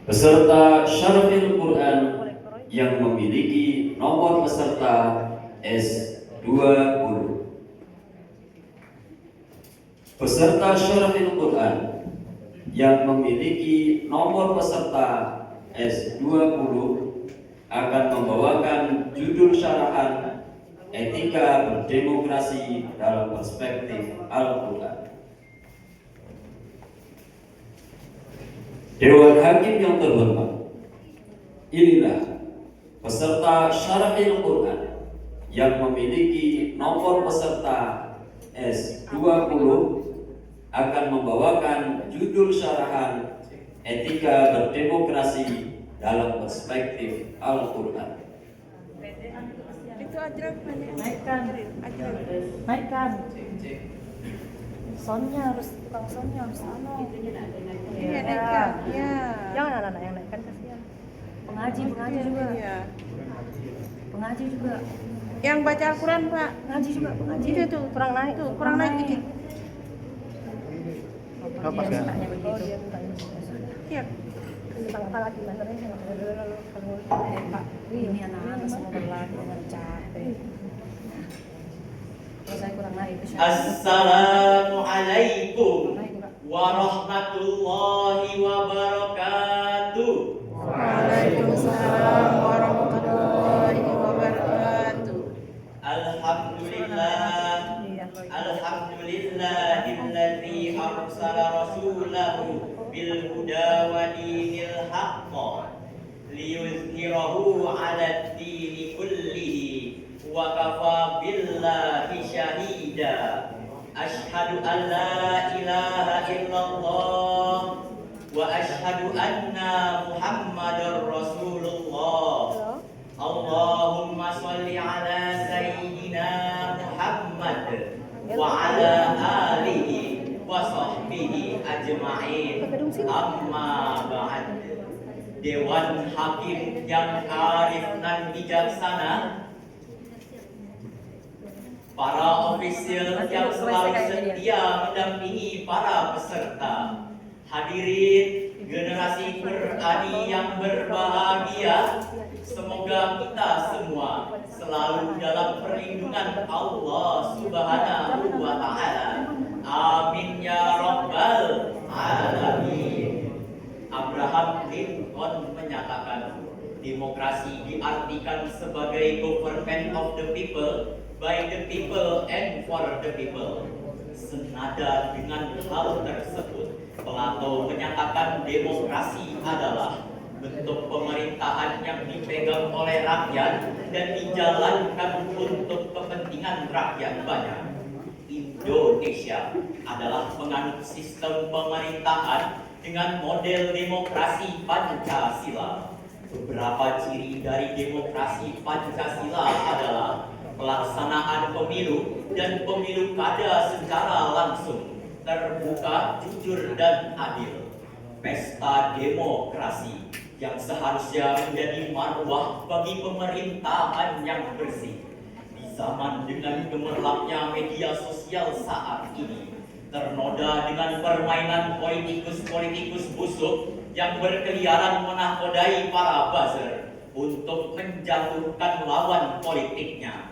Peserta Syarafil Quran yang memiliki nomor peserta S20. Peserta Syarafil Quran yang memiliki nomor peserta S20 akan membawakan judul syarahan Etika Berdemokrasi dalam Perspektif Al-Quran. Dewan Hakim yang terhormat, inilah peserta Syarahil Quran yang memiliki nomor peserta S20 akan membawakan judul syarahan Etika Berdemokrasi dalam Perspektif Al-Quran. Itu ajrak naikkan. Soundnya harus, tukang soundnya harus Iya, naikkan. Ya. Jangan anak-anak yang naikkan, kasihan. Pengaji juga. Iya. Pengaji juga. Yang baca Al-Quran, Pak. Pengaji juga, pengaji. Itu tuh, kurang naik. Tuh, kurang naik dikit. Dia sukanya begitu. Iya. Tengah-tengah gimana nih? Pak, ini anak-anak semua berlari dengan capek. Kalau saya kurang naik. Assalamualaikum warahmatullahi wabarakatuh. Waalaikumsalam warahmatullahi wabarakatuh. Alhamdulillahilladzi arsala rasulahu bil huda wa dinil haqq liyuzhirahu 'ala ad-dini kullihi wa kafa billahi syahida. Asyhadu an la ilaha illallah wa asyhadu anna Muhammadar Rasulullah. Allahumma sholli ala sayyidina Muhammad wa ala alihi wa sahbihi ajma'in. Amma ba'd. Dewan Hakim yang arif dan bijaksana, para ofisial yang selalu setia mendampingi para peserta, hadirin generasi Qurani yang berbahagia, semoga kita semua selalu dalam perlindungan Allah Subhanahu wa Ta'ala. Amin ya Rabbal Alamin. Abraham Lincoln menyatakan, demokrasi diartikan sebagai government of the people, by the people and for the people. Senada dengan hal tersebut, Plato menyatakan demokrasi adalah bentuk pemerintahan yang dipegang oleh rakyat dan dijalankan untuk kepentingan rakyat banyak. Indonesia adalah penganut sistem pemerintahan dengan model demokrasi Pancasila. Beberapa ciri dari demokrasi Pancasila adalah pelaksanaan pemilu dan pemilu kada secara langsung, terbuka, jujur, dan adil. Pesta demokrasi yang seharusnya menjadi marwah bagi pemerintahan yang bersih. Di zaman dengan gemerlapnya media sosial saat ini, ternoda dengan permainan politikus-politikus busuk yang berkeliaran menakodai para buzzer untuk menjatuhkan lawan politiknya.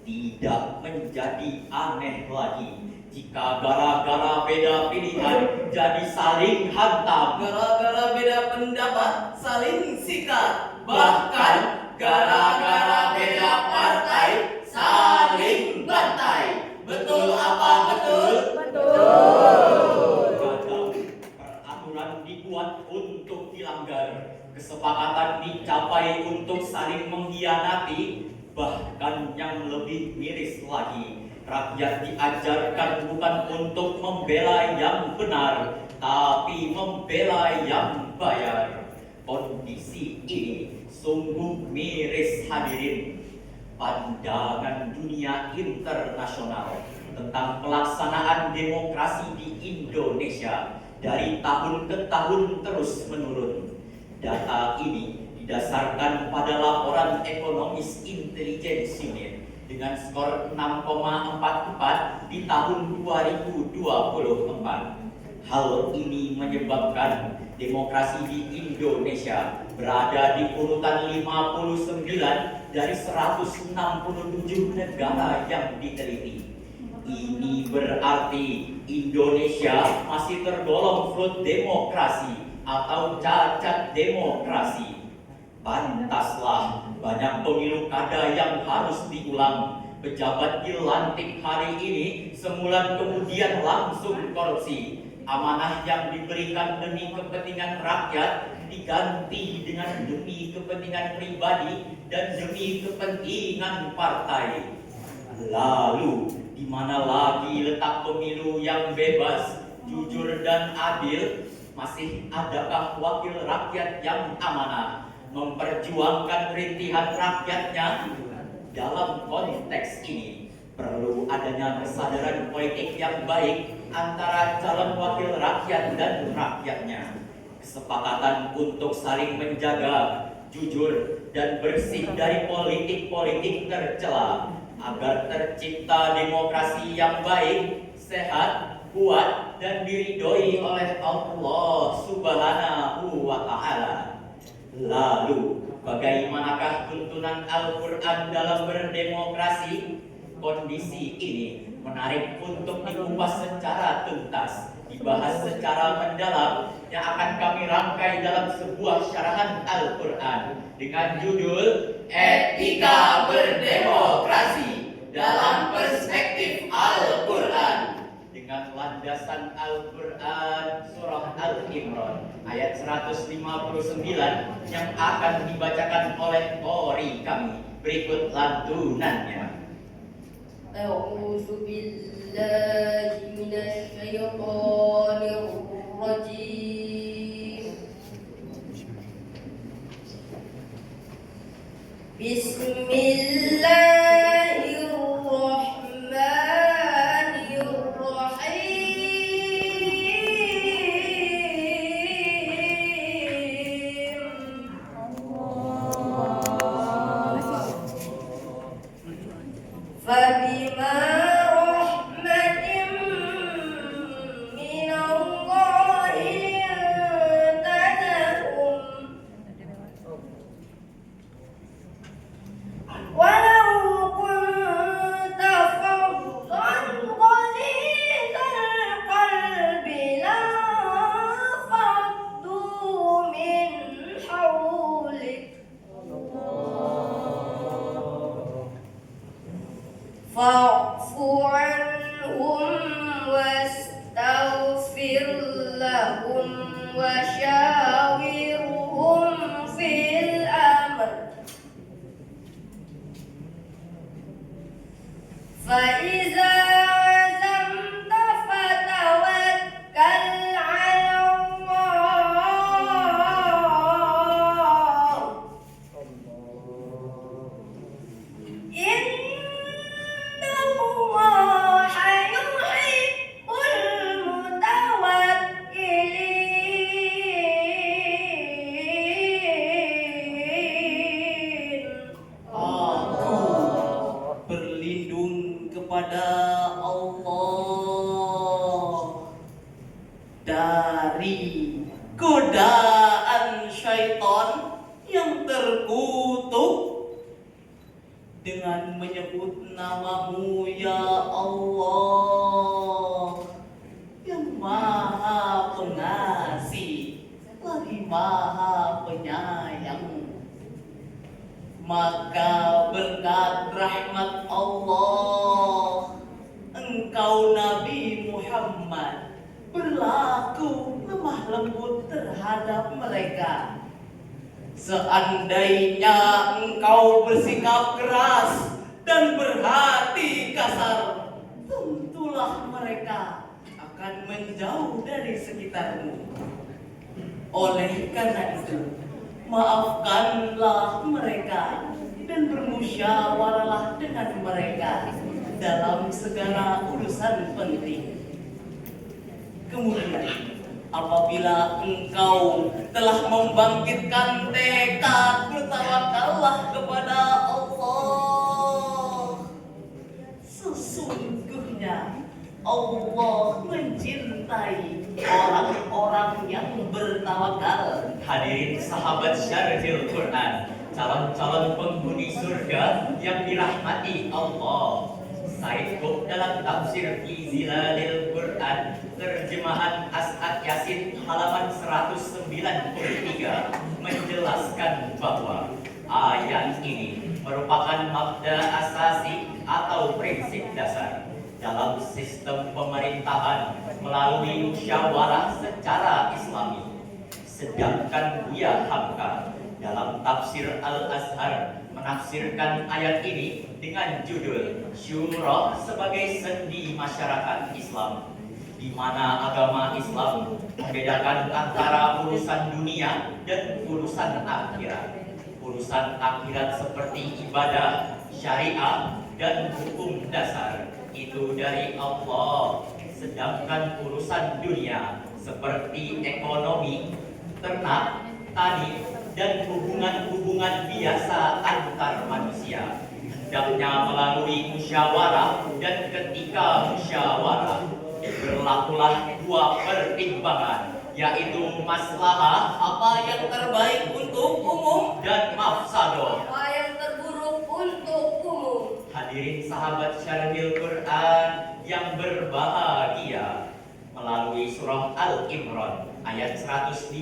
Tidak menjadi aneh lagi jika gara-gara beda pilihan jadi saling hantam, gara-gara beda pendapat saling sikat, bahkan gara-gara beda partai saling bantai. Betul apa betul? Kadang peraturan dibuat untuk dilanggar, kesepakatan dicapai untuk saling mengkhianati, bahkan yang lebih miris lagi, rakyat diajarkan bukan untuk membela yang benar, tapi membela yang bayar. Kondisi ini sungguh miris, hadirin. Pandangan dunia internasional tentang pelaksanaan demokrasi di Indonesia dari tahun ke tahun terus menurun. Data ini didasarkan pada laporan Economist Intelligence Unit dengan skor 6,44 di tahun 2024. Hal ini menyebabkan demokrasi di Indonesia berada di urutan 59 dari 167 negara yang diteliti. Ini berarti Indonesia masih tergolong flood demokrasi atau cacat demokrasi. Pantaslah banyak pemilu kada yang harus diulang. Pejabat dilantik hari ini, sebulan kemudian langsung korupsi. Amanah yang diberikan demi kepentingan rakyat diganti dengan demi kepentingan pribadi dan demi kepentingan partai. Lalu, di mana lagi letak pemilu yang bebas, jujur dan adil? Masih adakah wakil rakyat yang amanah memperjuangkan rintihan rakyatnya? Dalam konteks ini, perlu adanya kesadaran politik yang baik antara calon wakil rakyat dan rakyatnya. Kesepakatan untuk saling menjaga, jujur, dan bersih dari politik-politik tercela agar tercipta demokrasi yang baik, sehat, kuat, dan diridhoi oleh Allah Subhanahu wa Ta'ala. Lalu, bagaimanakah tuntunan Al-Quran dalam berdemokrasi? Kondisi ini menarik untuk dikupas secara tuntas, dibahas secara mendalam, yang akan kami rangkai dalam sebuah syarahan Al-Quran dengan judul Etika Berdemokrasi dalam Perspektif Al-Quran, dengan landasan Al-Quran surah Al-Imran ayat 159 yang akan dibacakan oleh qori kami. Berikut lantunannya. A'udzu billahi minasyaitonir rajim. فبما رحمة من الله لنت لهم ولو كنت فظا غليظ القلب لانفضوا من حولك فاعف عنهم واستغفر لهم وشاورهم في الأمر فإذا عزمت فتوكل على الله إن الله يحب المتوكلين. Aku berlindung kepada Allah dari godaan syaitan yang terkutuk dengan menyebut namamu ya Allah yang maha pengasih lagi maha penyayang. Maka berkat rahmat Allah, engkau Nabi Muhammad berlaku lemah lembut terhadap mereka. Seandainya engkau bersikap keras dan berhati kasar, tentulah mereka akan menjauh dari sekitarmu. Oleh karena itu, maafkanlah mereka dan bermusyawarahlah dengan mereka dalam segala urusan penting. Kemudian, apabila engkau telah membangkitkan tekad, bertawakallah kepada Allah. Sesungguhnya Allah mencintai orang-orang yang bertawakal. Hadirin sahabat Syarhil Quran, calon-calon penghuni surga yang dirahmati Allah. Said Qutb dalam tafsir Fi Zilalil Quran terjemahan As'ad Yasin halaman 193 menjelaskan bahwa ayat ini merupakan mabda asasi atau prinsip dasar dalam sistem pemerintahan melalui musyawarah secara Islami. Sedangkan Buya Hamka dalam tafsir Al-Azhar menafsirkan ayat ini dengan judul Syura sebagai sendi masyarakat Islam, di mana agama Islam membedakan antara urusan dunia dan urusan akhirat. Urusan akhirat seperti ibadah, syariah, dan hukum dasar itu dari Allah, sedangkan urusan dunia seperti ekonomi, ternak, tani, dan hubungan-hubungan biasa antar manusia hendaknya melalui musyawarah, dan ketika musyawarah berlakulah dua pertimbangan, yaitu maslahah Apa yang terbaik untuk umum? dan mafsadah. Apa yang terburuk untuk umum. Hadirin sahabat Syarhil Quran yang berbahagia, melalui surah Al-Imran ayat 159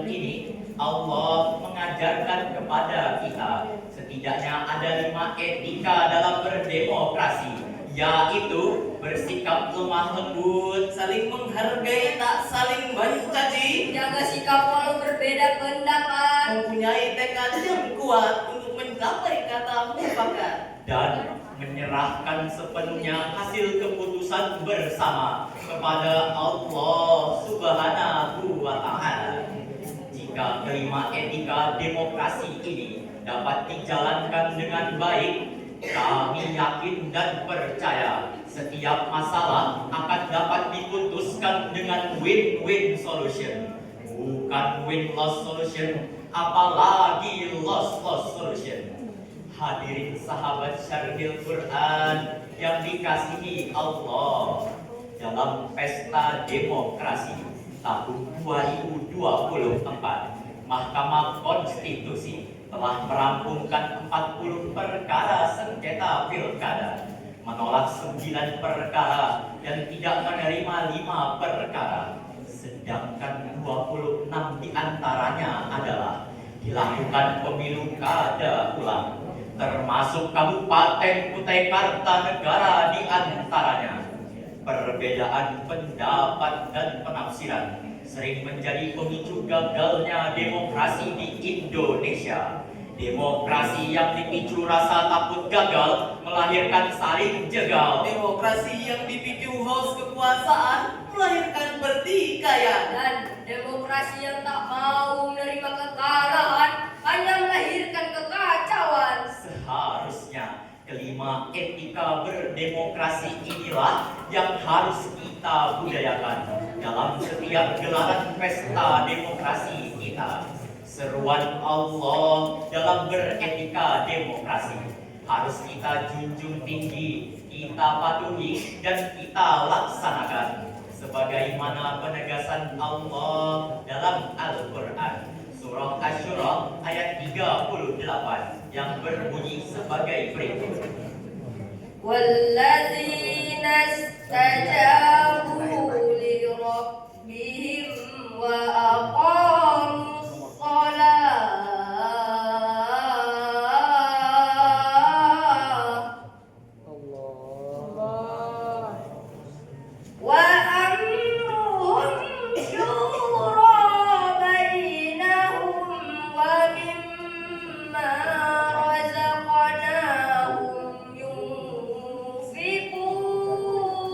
ini Allah mengajarkan kepada kita setidaknya ada 5 etika dalam berdemokrasi, yaitu bersikap lemah lembut, Saling menghargai, tak saling mencaci, Jaga sikap walau berbeda pendapat. mempunyai tekad yang kuat untuk mencapai kata mufakat, dan menyerahkan sepenuhnya hasil keputusan bersama kepada Allah Subhanahu wa Ta'ala. Jika kelima etika demokrasi ini dapat dijalankan dengan baik, kami yakin dan percaya setiap masalah akan dapat diputuskan dengan win-win solution, bukan win-loss solution, apalagi loss-loss solution. Hadirin sahabat Syarhil Quran yang dikasihi Allah, dalam pesta demokrasi tahun 2024, Mahkamah Konstitusi telah merampungkan 40 perkara sengketa pilkada, menolak 9 perkara, dan tidak menerima 5 perkara. Sedangkan 26 diantaranya adalah dilakukan pemilu kada ulang, termasuk Kabupaten Kutai Kartanegara di antaranya. Perbedaan pendapat dan penafsiran sering menjadi pemicu gagalnya demokrasi di Indonesia. Demokrasi yang dipicu rasa takut gagal melahirkan saling jegal. demokrasi yang dipicu haus kekuasaan melahirkan pertikaian. Dan demokrasi yang tak mau menerima kekalahan hanya melahirkan kekacauan. Seharusnya kelima etika berdemokrasi inilah yang harus kita budayakan dalam setiap gelaran pesta demokrasi kita. Seruan Allah dalam beretika demokrasi harus kita junjung tinggi, kita patuhi, dan kita laksanakan sebagaimana penegasan Allah dalam Al-Quran surah Asy-Syura ayat 38 yang berbunyi sebagai berikut. والذين استجابوا لربهم وأقاموا الصلاة وأمرهم شورى بينهم ومما رزقناهم ينفقون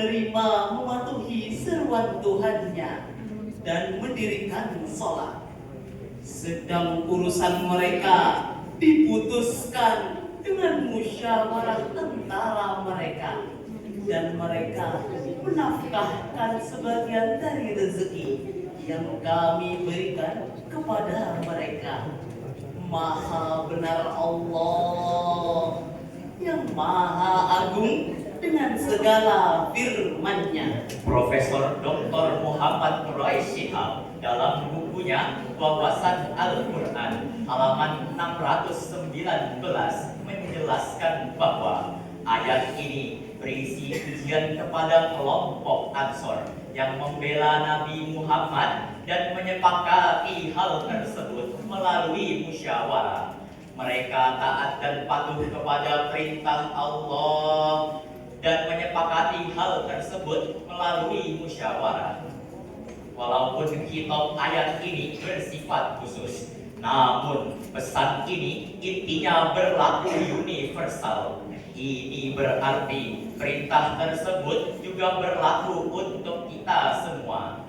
menerima mematuhi seruan Tuhannya dan mendirikan sholat. Sedang urusan mereka diputuskan dengan musyawarah antara mereka, dan mereka menafkahkan sebagian dari rezeki yang kami berikan kepada mereka. Maha benar Allah yang maha agung dengan segala firman-Nya. Profesor Dr. Muhammad Quraisy Shihab dalam bukunya Wawasan Al-Quran halaman 619 menjelaskan bahwa ayat ini berisi pujian kepada kelompok Ansor yang membela Nabi Muhammad dan menyepakati hal tersebut melalui musyawarah. Mereka taat dan patuh kepada perintah Allah dan menyepakati hal tersebut melalui musyawarah. Walaupun kitab ayat ini bersifat khusus, namun pesan ini intinya berlaku universal. Ini berarti perintah tersebut juga berlaku untuk kita semua.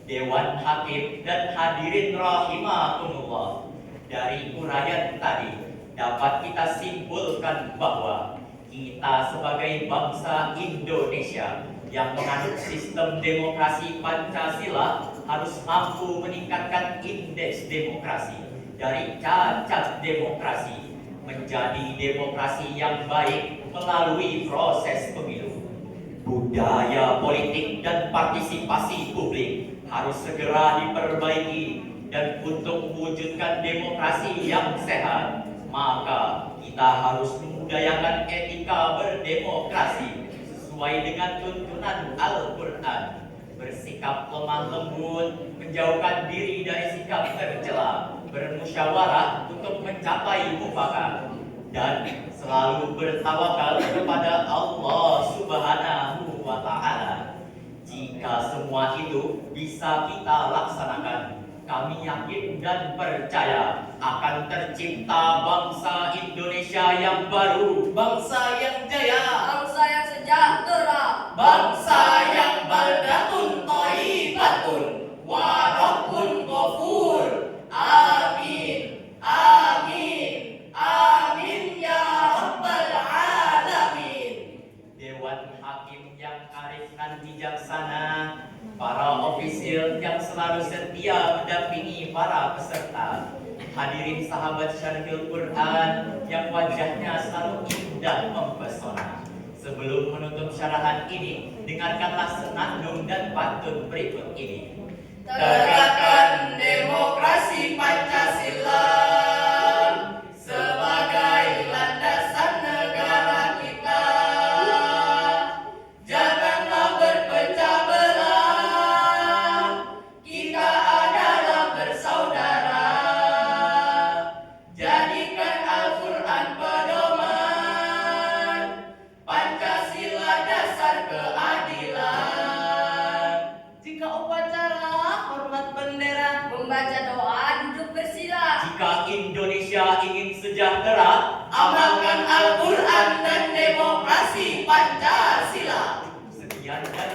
Dewan Hakim dan hadirin rahimakumullah, dari uraian tadi dapat kita simpulkan bahwa kita sebagai bangsa Indonesia yang menganut sistem demokrasi Pancasila harus mampu meningkatkan indeks demokrasi dari cacat demokrasi menjadi demokrasi yang baik melalui proses pemilu. Budaya politik dan partisipasi publik harus segera diperbaiki, dan untuk mewujudkan demokrasi yang sehat, maka kita harus membudayakan etika berdemokrasi sesuai dengan tuntunan Al-Quran, bersikap lemah lembut, menjauhkan diri dari sikap tercela, bermusyawarah untuk mencapai mufakat, dan selalu bertawakal kepada Allah Subhanahu wa Ta'ala. Jika semua itu bisa kita laksanakan, kami yakin dan percaya akan tercipta bangsa Indonesia yang baru, Bangsa yang jaya, Bangsa yang sejahtera, bangsa yang baldatun thayyibatun wa rabbun ghafur. Amin, amin, amin ya rabbal alamin. Dewan Hakim yang arif dan bijaksana, para ofisial yang selalu setia mendampingi para peserta, hadirin sahabat Syarhil Quran yang wajahnya selalu indah mempesona. Sebelum menutup syarahan ini, dengarkanlah senandung dan pantun berikut ini. Tegakkan demokrasi Pancasila sebagai landasan negara kita. Janganlah berpecah belah, kita adalah bersaudara. Jadikan Al-Quran pedoman, Pancasila dasar keadilan. Jika upacara hormat bendera, membaca doa duduk bersila. Jika Indonesia ingin sejahtera, amalkan Al-Quran dan demokrasi Pancasila. sekian dan